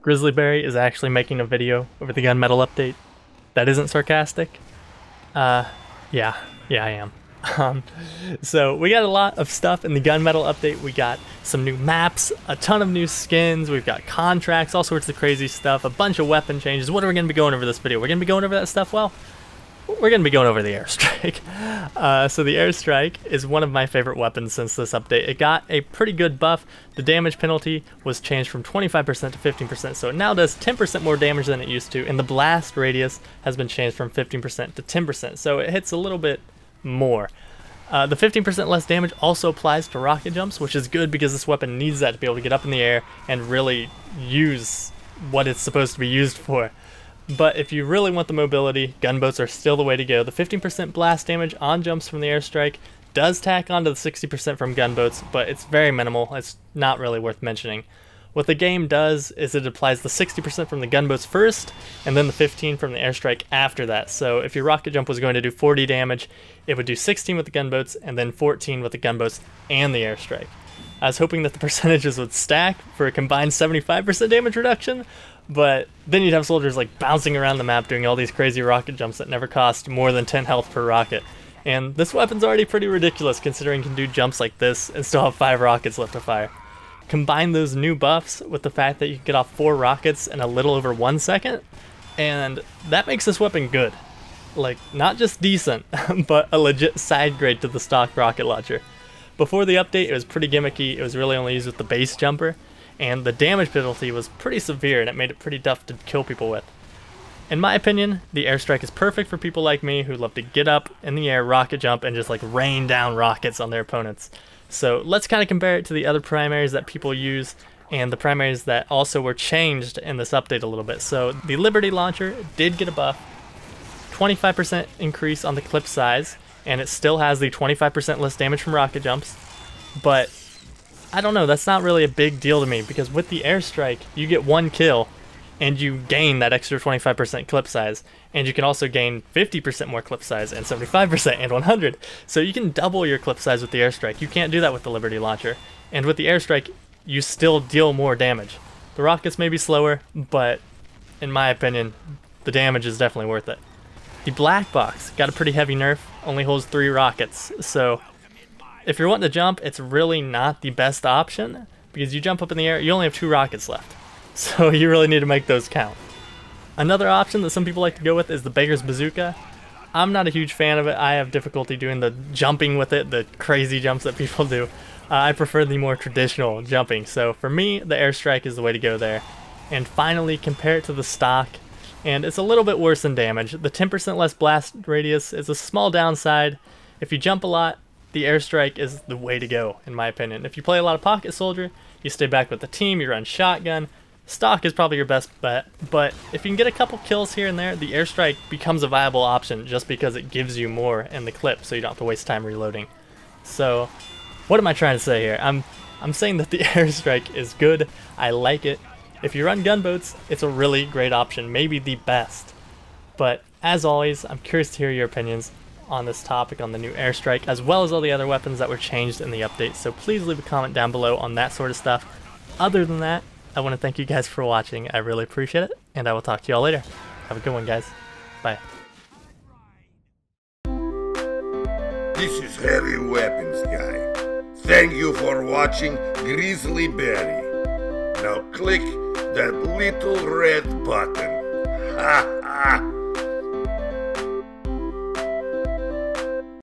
Grizzly is actually making a video over the gunmetal update. That isn't sarcastic. Yeah, I am. So we got a lot of stuff in the gunmetal update. We got some new maps, a ton of new skins, we've got contracts, all sorts of crazy stuff, a bunch of weapon changes. What are we going to be going over this video? We're going to be going over that stuff? Well, we're going to be going over the airstrike. So the airstrike is one of my favorite weapons since this update. It got a pretty good buff. The damage penalty was changed from 25% to 15%, so it now does 10% more damage than it used to, and the blast radius has been changed from 15% to 10%, so it hits a little bit more. The 15% less damage also applies to rocket jumps, which is good because this weapon needs that to be able to get up in the air and really use what it's supposed to be used for. But if you really want the mobility, gunboats are still the way to go. The 15% blast damage on jumps from the airstrike does tack onto the 60% from gunboats, but it's very minimal. It's not really worth mentioning. What the game does is it applies the 60% from the gunboats first, and then the 15% from the airstrike after that. So if your rocket jump was going to do 40 damage, it would do 16 with the gunboats, and then 14 with the gunboats and the airstrike. I was hoping that the percentages would stack for a combined 75% damage reduction, but then you'd have soldiers like bouncing around the map doing all these crazy rocket jumps that never cost more than 10 health per rocket. And this weapon's already pretty ridiculous considering it can do jumps like this and still have 5 rockets left to fire. Combine those new buffs with the fact that you can get off 4 rockets in a little over 1 second, and that makes this weapon good. Like, not just decent, but a legit side grade to the stock rocket launcher. Before the update, it was pretty gimmicky. It was really only used with the base jumper, and the damage penalty was pretty severe, and it made it pretty tough to kill people with. In my opinion, the airstrike is perfect for people like me who love to get up in the air, rocket jump, and just like rain down rockets on their opponents. So let's kind of compare it to the other primaries that people use and the primaries that also were changed in this update a little bit. So the Liberty launcher did get a buff, 25% increase on the clip size, and it still has the 25% less damage from rocket jumps. But I don't know, that's not really a big deal to me because with the airstrike, you get 1 kill and you gain that extra 25% clip size, and you can also gain 50% more clip size and 75% and 100. So you can double your clip size with the airstrike. You can't do that with the Liberty launcher. And with the airstrike, you still deal more damage. The rockets may be slower, but in my opinion, the damage is definitely worth it. The black box got a pretty heavy nerf, only holds 3 rockets. So if you're wanting to jump, it's really not the best option because you jump up in the air, you only have 2 rockets left. So you really need to make those count. Another option that some people like to go with is the Beggar's Bazooka. I'm not a huge fan of it. I have difficulty doing the jumping with it, the crazy jumps that people do. I prefer the more traditional jumping. So for me, the airstrike is the way to go there. And finally, compare it to the stock, and it's a little bit worse in damage. The 10% less blast radius is a small downside. If you jump a lot, the airstrike is the way to go, in my opinion. If you play a lot of pocket soldier, you stay back with the team, you run shotgun, stock is probably your best bet, but if you can get a couple kills here and there, the airstrike becomes a viable option just because it gives you more in the clip, so you don't have to waste time reloading. So, what am I trying to say here? I'm saying that the airstrike is good. I like it. If you run gunboats, it's a really great option, maybe the best. But as always, I'm curious to hear your opinions on this topic, on the new airstrike, as well as all the other weapons that were changed in the update. So please leave a comment down below on that sort of stuff. Other than that, I want to thank you guys for watching. I really appreciate it, and I will talk to you all later. Have a good one, guys. Bye. This is Heavy Weapons Guy. Thank you for watching Grizzly Berry. Now click that little red button. Ha!